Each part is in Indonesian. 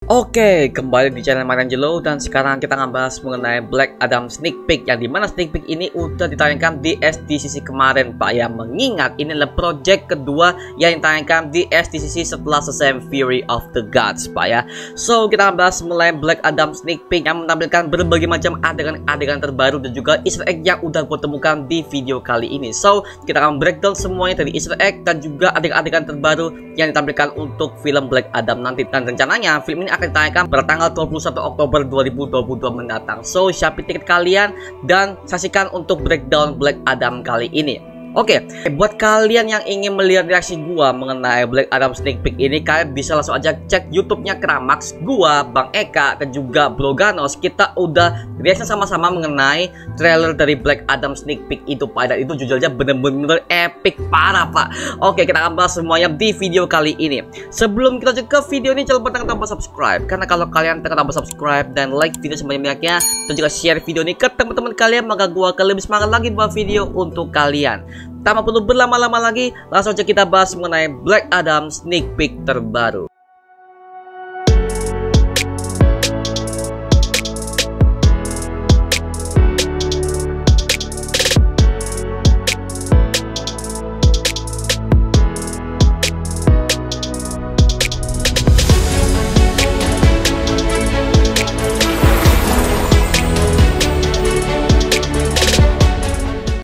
Oke, kembali di channel Michelangelo dan sekarang kita akan bahas mengenai Black Adam sneak peek, yang dimana sneak peek ini udah ditayangkan di SDCC kemarin Pak ya. Mengingat ini adalah project kedua yang ditayangkan di SDCC setelah Shazam Fury of the Gods Pak ya. So kita akan bahas mengenai Black Adam sneak peek yang menampilkan berbagai macam adegan-adegan terbaru dan juga Easter egg yang udah gue temukan di video kali ini. So kita akan breakdown semuanya dari Easter egg dan juga adegan-adegan terbaru yang ditampilkan untuk film Black Adam nanti. Dan rencananya film ini akan ditayangkan pada tanggal 21 Oktober 2022 mendatang. So, siapin tiket kalian dan saksikan untuk breakdown Black Adam kali ini. Oke, buat kalian yang ingin melihat reaksi gua mengenai Black Adam sneak peek ini, kalian bisa langsung aja cek YouTube-nya Kramax, gua, Bang Eka, dan juga Bro Ganos. Kita udah reaksi sama-sama mengenai trailer dari Black Adam sneak peek itu, Pak. Dan itu jujur aja bener-bener epic parah, Pak. Oke, kita akan bahas semuanya di video kali ini. Sebelum kita lanjut ke video ini, jangan lupa tekan tombol subscribe. Karena kalau kalian tekan tombol subscribe dan like video sebanyak-banyaknya, dan juga share video ini ke teman-teman kalian, maka gua akan lebih semangat lagi buat video untuk kalian. Tanpa perlu berlama-lama lagi, langsung aja kita bahas mengenai Black Adam sneak peek terbaru.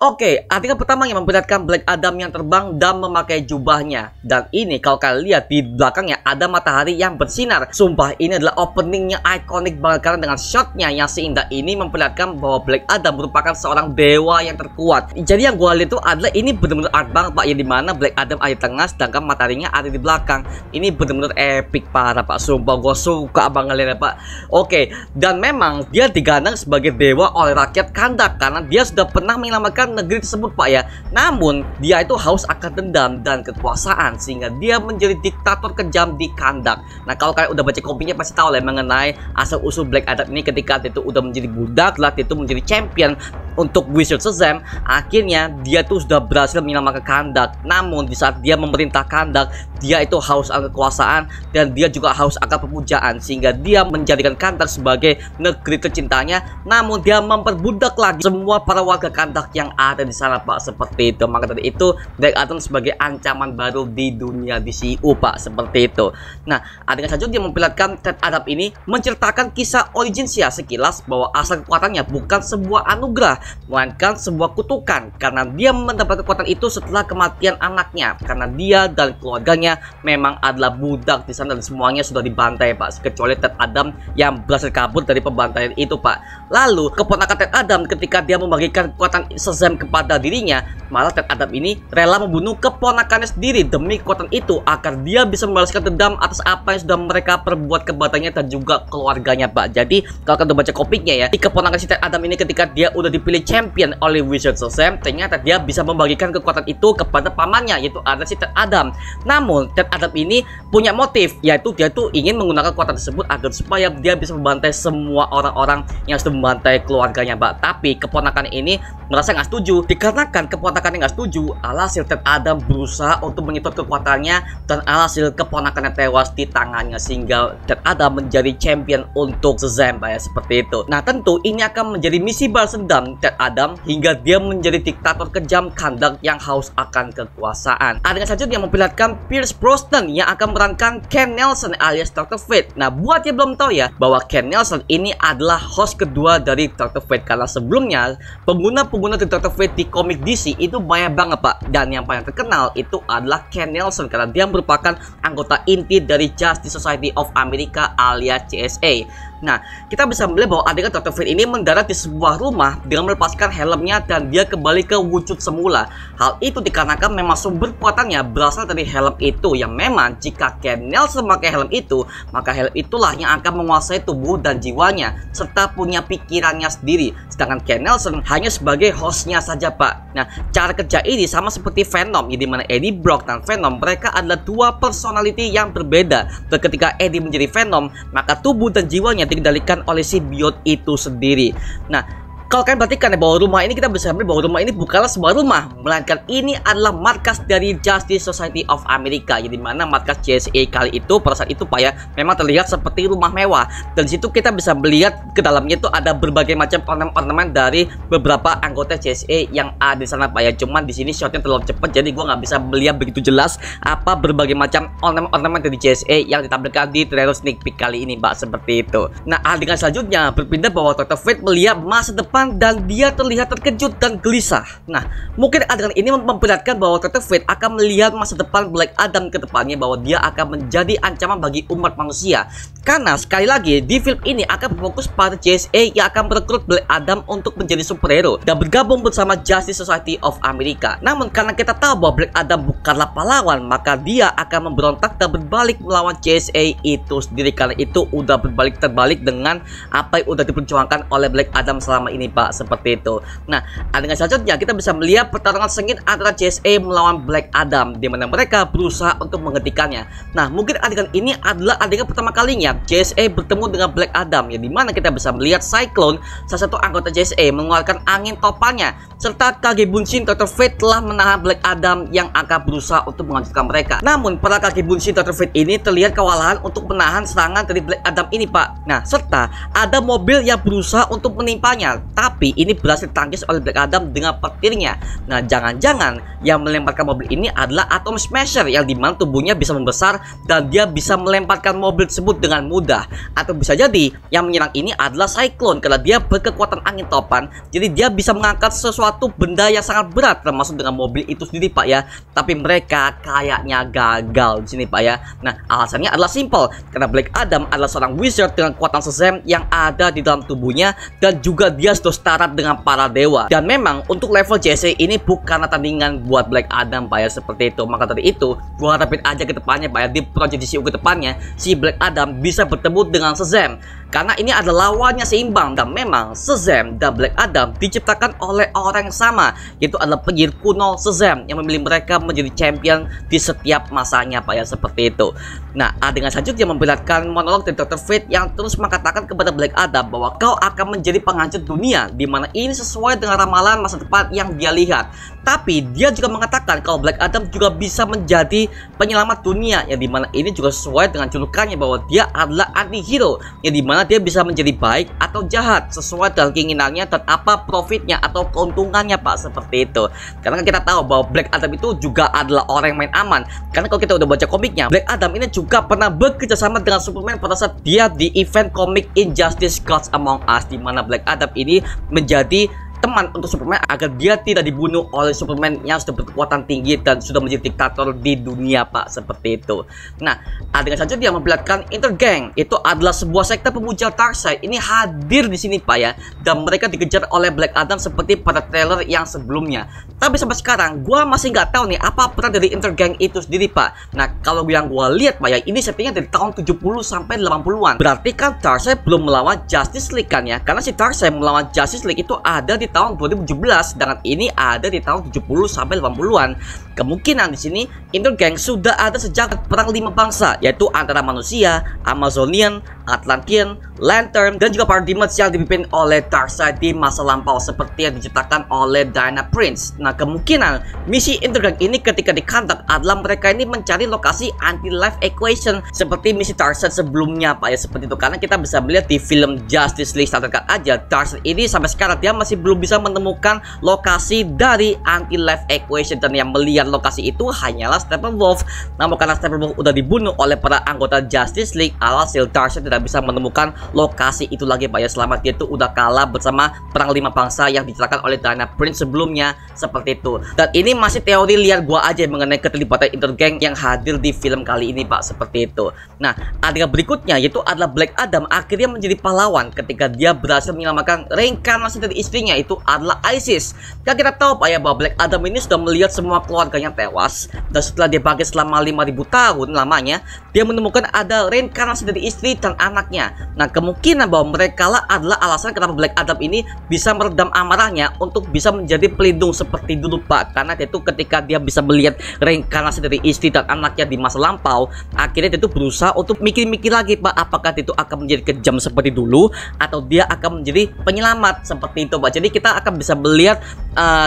Oke, adegan pertama yang memperlihatkan Black Adam yang terbang dan memakai jubahnya. Dan ini kalau kalian lihat di belakangnya ada matahari yang bersinar. Sumpah ini adalah openingnya ikonik banget karena dengan shotnya yang seindah ini memperlihatkan bahwa Black Adam merupakan seorang dewa yang terkuat. Jadi yang gue lihat itu adalah ini benar-benar art banget Pak, yang dimana Black Adam ada di tengah sedangkan mataharinya ada di belakang. Ini benar-benar epic parah Pak. Sumpah gue suka banget lihatnya Pak. Oke, dan memang dia digandang sebagai dewa oleh rakyat Kandak karena dia sudah pernah menyelamatkan negeri tersebut Pak ya. Namun dia itu haus akan dendam dan kekuasaan sehingga dia menjadi diktator kejam di Kandak. Nah kalau kalian udah baca komiknya pasti tahu lah mengenai asal usul Black Adam ini. Ketika dia itu udah menjadi budak, lah dia itu menjadi champion untuk Wizard Shazam, akhirnya dia tuh sudah berhasil menyelamatkan Kandak. Namun di saat dia memerintah Kandak, dia itu haus akan kekuasaan dan dia juga haus akan pemujaan sehingga dia menjadikan Kandak sebagai negeri tercintanya. Namun dia memperbudak lagi semua para warga Kandak yang ada di sana Pak, seperti itu. Maka dari itu Black Adam sebagai ancaman baru di dunia DCU Pak, seperti itu. Nah adegan selanjutnya dia memperlihatkan Ted Adam ini menceritakan kisah originnya sekilas bahwa asal kekuatannya bukan sebuah anugerah melainkan sebuah kutukan karena dia mendapat kekuatan itu setelah kematian anaknya karena dia dan keluarganya memang adalah budak di sana dan semuanya sudah dibantai Pak, kecuali Ted Adam yang berhasil kabur dari pembantaian itu Pak. Lalu keponakan Ted Adam ketika dia membagikan kekuatan Shazam kepada dirinya, malah Ted Adam ini rela membunuh keponakannya sendiri demi kekuatan itu agar dia bisa membalaskan dendam atas apa yang sudah mereka perbuat kepadanya dan juga keluarganya Pak. Jadi kalau kalian udah baca komiknya ya, di keponakan si Ted Adam ini ketika dia udah dipilih champion oleh Wizard Shazam, ternyata dia bisa membagikan kekuatan itu kepada pamannya yaitu ada si Ted Adam. Namun Ted Adam ini punya motif, yaitu dia tuh ingin menggunakan kekuatan tersebut agar supaya dia bisa membantai semua orang-orang yang sudah membantai keluarganya Pak. Tapi keponakan ini merasa nggak setuju, dikarenakan keponakannya nggak setuju, alhasil Ted Adam berusaha untuk mengitot kekuatannya dan alhasil keponakannya tewas di tangannya sehingga Ted Adam menjadi champion untuk Shazam Pak ya, seperti itu. Nah tentu ini akan menjadi misi balas dendam Ted Adam hingga dia menjadi diktator kejam Kandak yang haus akan kekuasaan. Adegan selanjutnya yang memperlihatkan Pierce Brosnan yang akan memerankan Ken Nelson alias Dr. Fate. Nah buat yang belum tahu ya bahwa Ken Nelson ini adalah host kedua dari Dr. Fate karena sebelumnya pengguna dari Dr. Fate di komik DC itu banyak banget Pak, dan yang paling terkenal itu adalah Ken Nelson karena dia merupakan anggota inti dari Justice Society of America alias CSA. Nah, kita bisa melihat bahwa adegan Dr. Fate ini mendarat di sebuah rumah dengan melepaskan helmnya dan dia kembali ke wujud semula. Hal itu dikarenakan memang sumber kekuatannya berasal dari helm itu, yang memang jika Ken Nelson memakai helm itu, maka helm itulah yang akan menguasai tubuh dan jiwanya serta punya pikirannya sendiri. Sedangkan Ken Nelson hanya sebagai hostnya saja Pak. Nah, cara kerja ini sama seperti Venom, di mana Eddie Brock dan Venom mereka adalah dua personality yang berbeda. Dan ketika Eddie menjadi Venom, maka tubuh dan jiwanya dikendalikan oleh simbiot itu sendiri. Nah, Kalau kalian perhatikan ya, bahwa rumah ini kita bisa melihat bahwa rumah ini bukanlah sebuah rumah, melainkan ini adalah markas dari Justice Society of America. Jadi mana markas JSA kali itu pada saat itu Pak ya, memang terlihat seperti rumah mewah. Dan disitu kita bisa melihat ke dalamnya itu ada berbagai macam ornamen-ornamen dari beberapa anggota JSA yang ada di sana Pak ya. Cuman di sini shotnya terlalu cepat, jadi gua nggak bisa melihat begitu jelas apa berbagai macam ornamen-ornamen dari JSA yang ditampilkan di trailer sneak peek kali ini Pak, seperti itu. Nah, adegan selanjutnya berpindah bahwa Dr. Fate melihat masa depan dan dia terlihat terkejut dan gelisah. Nah, mungkin adegan ini memperlihatkan bahwa Dr. Fate akan melihat masa depan Black Adam ke depannya, bahwa dia akan menjadi ancaman bagi umat manusia. Karena sekali lagi di film ini akan berfokus pada JSA yang akan merekrut Black Adam untuk menjadi superhero dan bergabung bersama Justice Society of America. Namun karena kita tahu bahwa Black Adam bukanlah pahlawan, maka dia akan memberontak dan berbalik melawan JSA itu sendiri. Karena itu udah terbalik dengan apa yang udah diperjuangkan oleh Black Adam selama ini Pak, seperti itu. Nah, adegan selanjutnya kita bisa melihat pertarungan sengit antara JSA melawan Black Adam, di mana mereka berusaha untuk menghentikannya. Nah, mungkin adegan ini adalah adegan pertama kalinya JSA bertemu dengan Black Adam, yang dimana kita bisa melihat Cyclone, salah satu anggota JSA, mengeluarkan angin topannya, serta Kage Bunshin Dr. Fate telah menahan Black Adam yang akan berusaha untuk menghancurkan mereka. Namun para Kage Bunshin Dr. Fate ini terlihat kewalahan untuk menahan serangan dari Black Adam ini Pak. Nah, serta ada mobil yang berusaha untuk menimpanya, tapi ini berhasil tangkis oleh Black Adam dengan petirnya. Nah, jangan-jangan yang melemparkan mobil ini adalah Atom Smasher, yang dimana tubuhnya bisa membesar dan dia bisa melemparkan mobil tersebut dengan mudah. Atau bisa jadi yang menyerang ini adalah Cyclone, karena dia berkekuatan angin topan, jadi dia bisa mengangkat sesuatu benda yang sangat berat, termasuk dengan mobil itu sendiri Pak ya. Tapi mereka kayaknya gagal di sini Pak ya. Nah, alasannya adalah simple, karena Black Adam adalah seorang wizard dengan kekuatan Shazam yang ada di dalam tubuhnya, dan juga dia sudah setara dengan para dewa. Dan memang untuk level JSA ini bukanlah tandingan buat Black Adam Pak ya, seperti itu. Maka dari itu gua harapin aja ke depannya Pak ya, di project DCU ke depannya si Black Adam bisa bertemu dengan Shazam, karena ini adalah lawannya seimbang. Dan memang Shazam dan Black Adam diciptakan oleh orang yang sama, yaitu adalah penyihir kuno Shazam yang memilih mereka menjadi champion di setiap masanya Pak ya, seperti itu. Nah, adegan selanjutnya memperlihatkan monolog dari Dr. Fate yang terus mengatakan kepada Black Adam bahwa kau akan menjadi penghancur dunia, dimana ini sesuai dengan ramalan masa depan yang dia lihat. Tapi dia juga mengatakan kalau Black Adam juga bisa menjadi penyelamat dunia, yang dimana ini juga sesuai dengan julukannya bahwa dia adalah anti-hero, yang dimana dia bisa menjadi baik atau jahat sesuai dengan keinginannya dan apa profitnya atau keuntungannya Pak, seperti itu. Karena kita tahu bahwa Black Adam itu juga adalah orang yang main aman. Karena kalau kita udah baca komiknya, Black Adam ini juga pernah bekerja sama dengan Superman pada saat dia di event komik Injustice Gods Among Us, dimana Black Adam ini menjadi teman untuk Superman agar dia tidak dibunuh oleh Superman yang sudah berkekuatan tinggi dan sudah menjadi diktator di dunia Pak, seperti itu. Nah, adegan selanjutnya memperlihatkan Intergang, itu adalah sebuah sekte pemuja Darkseid ini hadir di sini Pak ya, dan mereka dikejar oleh Black Adam seperti pada trailer yang sebelumnya. Tapi sampai sekarang gua masih nggak tahu nih apa peran dari Intergang itu sendiri Pak. Nah, kalau yang gua lihat Pak ya, ini settingnya dari tahun 70 sampai 80-an. Berarti kan Darkseid belum melawan Justice League kan ya? Karena si Darkseid melawan Justice League itu ada di tahun 2017, sedangkan ini ada di tahun 70 sampai 80-an. Kemungkinan di sini Intergang sudah ada sejak perang 5 bangsa, yaitu antara manusia, Amazonian, Atlantean, Lantern, dan juga Parademons yang dipimpin oleh Darkseid di masa lampau seperti yang diciptakan oleh Diana Prince. Nah, kemungkinan misi Intergang ini ketika dikandak adalah mereka ini mencari lokasi anti-life equation seperti misi Darkseid sebelumnya Pak ya, seperti itu. Karena kita bisa melihat di film Justice League terdekat aja, Darkseid ini sampai sekarang dia masih belum bisa menemukan lokasi dari anti-life equation, dan yang melihat lokasi itu hanyalah Steppenwolf. Namun karena Steppenwolf udah dibunuh oleh para anggota Justice League, alhasil Darkseid tidak bisa menemukan lokasi itu lagi Pak ya. Selamat dia itu udah kalah bersama perang 5 bangsa yang diciptakan oleh Diana Prince sebelumnya, seperti itu. Dan ini masih teori liar gua aja mengenai keterlibatan Intergang yang hadir di film kali ini Pak, seperti itu. Nah, adegan berikutnya yaitu adalah Black Adam akhirnya menjadi pahlawan ketika dia berhasil menyelamatkan reinkarnasi dari istrinya, itu adalah Isis. Dan kita tahu Pak ya bahwa Black Adam ini sudah melihat semua keluarganya tewas, dan setelah dia bangkit selama 5000 tahun lamanya, dia menemukan ada reinkarnasi dari istri dan anaknya. Nah, kemungkinan bahwa mereka lah adalah alasan kenapa Black Adam ini bisa meredam amarahnya untuk bisa menjadi pelindung seperti dulu, Pak. Karena itu ketika dia bisa melihat reinkarnasi dari istri dan anaknya di masa lampau, akhirnya dia itu berusaha untuk mikir-mikir lagi, Pak, apakah dia itu akan menjadi kejam seperti dulu atau dia akan menjadi penyelamat seperti itu, Pak. Jadi kita akan bisa melihat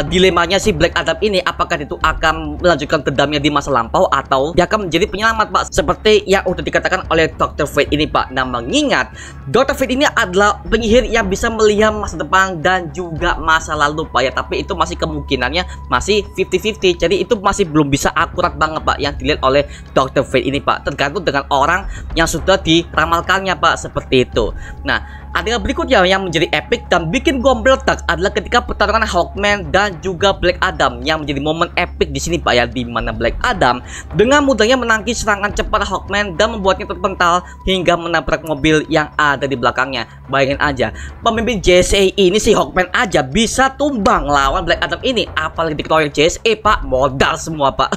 dilemanya si Black Adam ini, apakah dia itu akan melanjutkan dendamnya di masa lampau atau dia akan menjadi penyelamat, Pak, seperti yang udah dikatakan oleh Dr. Fate ini, Pak. Nah, mengingat Dr. Fate ini adalah penyihir yang bisa melihat masa depan dan juga masa lalu, Pak, ya, tapi itu masih kemungkinannya masih 50-50. Jadi itu masih belum bisa akurat banget, Pak, yang dilihat oleh Dr. Fate ini, Pak. Tergantung dengan orang yang sudah diramalkannya, Pak, seperti itu. Nah, adegan berikutnya yang menjadi epic dan bikin gua meledak adalah ketika pertarungan Hawkman dan juga Black Adam yang menjadi momen epic di sini, Pak, ya, di mana Black Adam dengan mudahnya menangkis serangan cepat Hawkman dan membuatnya terpental hingga menabrak mobil yang ada di belakangnya. Bayangin aja, pemimpin JSA ini si Hawkman aja bisa tumbang lawan Black Adam ini, apalagi dikeroyok JSA, Pak. Modal semua, Pak.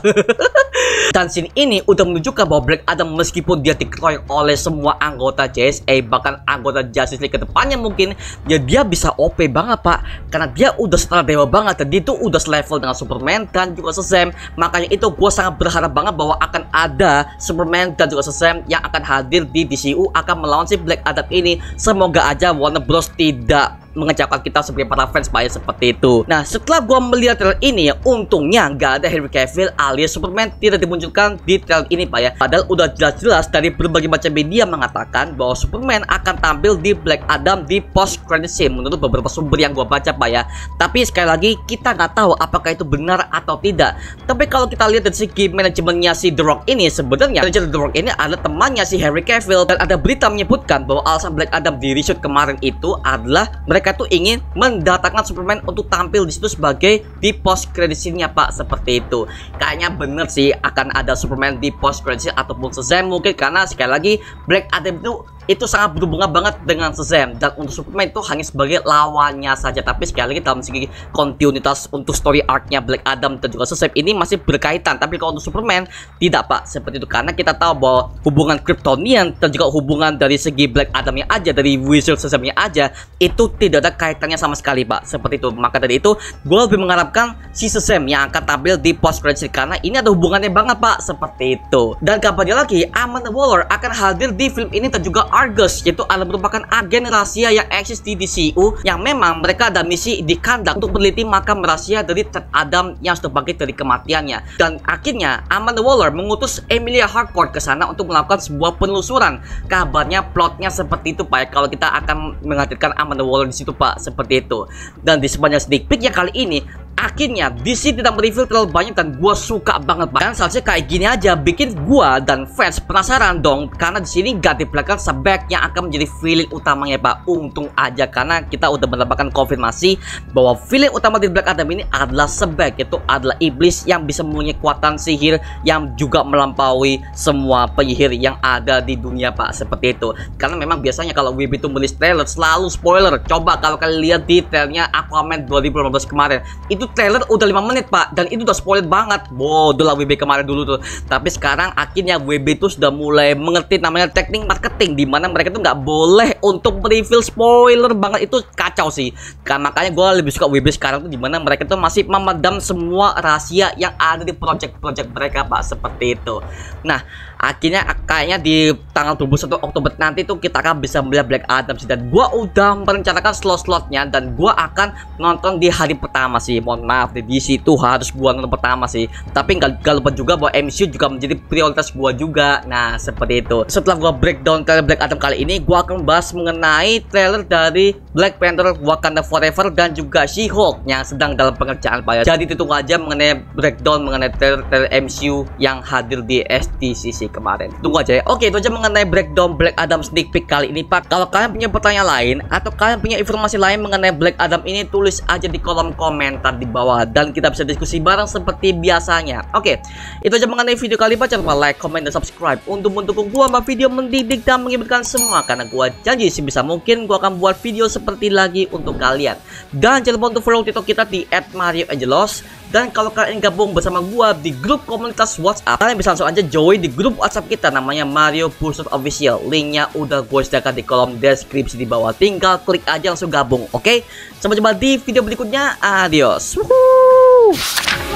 Dan scene ini udah menunjukkan bahwa Black Adam meskipun dia dikeroyok oleh semua anggota JSA, bahkan anggota Justice League kedepannya mungkin, ya dia bisa OP banget, Pak, karena dia udah setara dewa banget dan dia itu udah selevel dengan Superman dan juga Shazam. Makanya itu gue sangat berharap banget bahwa akan ada Superman dan juga Shazam yang akan hadir di DCU akan melawan si Black Adam ini. Semoga aja Warner Bros tidak mengecewakan kita sebagai para fans, Pak, ya, seperti itu. Nah, setelah gua melihat trailer ini, ya, untungnya nggak ada Henry Cavill alias Superman tidak dimunculkan di trailer ini, Pak, ya. Padahal udah jelas-jelas dari berbagai macam media mengatakan bahwa Superman akan tampil di Black Adam di post credit scene menurut beberapa sumber yang gua baca, Pak, ya. Tapi sekali lagi kita nggak tahu apakah itu benar atau tidak. Tapi kalau kita lihat dari segi manajemennya si The Rock ini, sebenarnya The Rock ini adalah temannya si Henry Cavill, dan ada berita menyebutkan bahwa alasan Black Adam di reshoot kemarin itu adalah mereka tuh ingin mendatangkan Superman untuk tampil di situ sebagai di post credit scene-nya, Pak, seperti itu. Kayaknya bener sih akan ada Superman di post credit scene ataupun Shazam mungkin, karena sekali lagi Black Adam itu sangat berhubungan banget dengan Shazam, dan untuk Superman itu hanya sebagai lawannya saja. Tapi sekali lagi dalam segi kontinuitas untuk story arc-nya Black Adam dan juga Shazam ini masih berkaitan. Tapi kalau untuk Superman tidak, Pak, seperti itu, karena kita tahu bahwa hubungan Kryptonian dan juga hubungan dari segi Black Adam-nya aja, dari Wizard Shazam-nya aja, itu tidak ada kaitannya sama sekali, Pak, seperti itu. Maka dari itu gue lebih mengharapkan si Shazam yang akan tampil di post credit karena ini ada hubungannya banget, Pak, seperti itu. Dan kabarnya lagi Amanda Waller akan hadir di film ini dan juga Argus, yaitu adalah merupakan agen rahasia yang eksis di DCU yang memang mereka ada misi di kandang untuk meneliti makam rahasia dari Ted Adam yang sudah bangkit dari kematiannya. Dan akhirnya Amanda Waller mengutus Emilia Harcourt ke sana untuk melakukan sebuah penelusuran. Kabarnya plotnya seperti itu, Pak, ya, kalau kita akan menghadirkan Amanda Waller di situ, Pak, seperti itu. Dan di sepanjang sneak peek ya kali ini, akhirnya DC tidak mereview terlalu banyak dan gue suka banget, Pak. Dan seharusnya kayak gini aja bikin gue dan fans penasaran dong, karena di sini gak diperlihatkan Sebek yang akan menjadi villain utamanya, Pak. Untung aja karena kita udah mendapatkan konfirmasi bahwa villain utama di Black Adam ini adalah Sebek, yaitu adalah iblis yang bisa mempunyai kekuatan sihir yang juga melampaui semua penyihir yang ada di dunia, Pak, seperti itu. Karena memang biasanya kalau WB itu menulis trailer selalu spoiler. Coba kalau kalian lihat di trailernya Aquaman 2018 kemarin, itu trailer udah 5 menit, Pak, dan itu udah spoiler banget. Bodoh lah WB kemarin dulu tuh. Tapi sekarang akhirnya WB itu sudah mulai mengerti namanya teknik marketing, di mana mereka tuh nggak boleh untuk reveal spoiler banget. Itu kacau sih. Karena makanya gue lebih suka WB sekarang tuh, di mana mereka tuh masih memadam semua rahasia yang ada di project-project mereka, Pak, seperti itu. Nah, akhirnya kayaknya di tanggal 21 Oktober nanti tuh kita akan bisa melihat Black Adam sih. Dan gue udah merencanakan slot-slotnya dan gue akan nonton di hari pertama sih. Mohon maaf, di DC itu harus gua nonton pertama sih. Tapi nggak lupa juga bahwa MCU juga menjadi prioritas gua juga. Nah, seperti itu. Setelah gua breakdown trailer Black Adam kali ini, gua akan bahas mengenai trailer dari Black Panther Wakanda Forever dan juga She-Hulk yang sedang dalam pengerjaan, Pak, ya. Jadi tunggu aja mengenai breakdown mengenai trailer MCU yang hadir di SDCC kemarin. Tunggu aja ya. Oke, itu aja mengenai breakdown Black Adam sneak peek kali ini, Pak. Kalau kalian punya pertanyaan lain atau kalian punya informasi lain mengenai Black Adam ini, tulis aja di kolom komentar di bawah dan kita bisa diskusi bareng seperti biasanya. Oke, itu aja mengenai video kali ini. Jangan lupa like, comment, dan subscribe untuk mendukung gua sama video mendidik dan mengibarkan semua, karena gua janji sebisa mungkin gua akan buat video seperti lagi untuk kalian. Dan jangan lupa untuk follow TikTok kita di @marioangelos Dan kalau kalian gabung bersama gua di grup komunitas WhatsApp, kalian bisa langsung aja join di grup WhatsApp kita namanya Mario Pursuit Official. Linknya udah gue sediakan di kolom deskripsi di bawah. Tinggal klik aja langsung gabung, oke? Sampai jumpa di video berikutnya. Adios. Woohoo!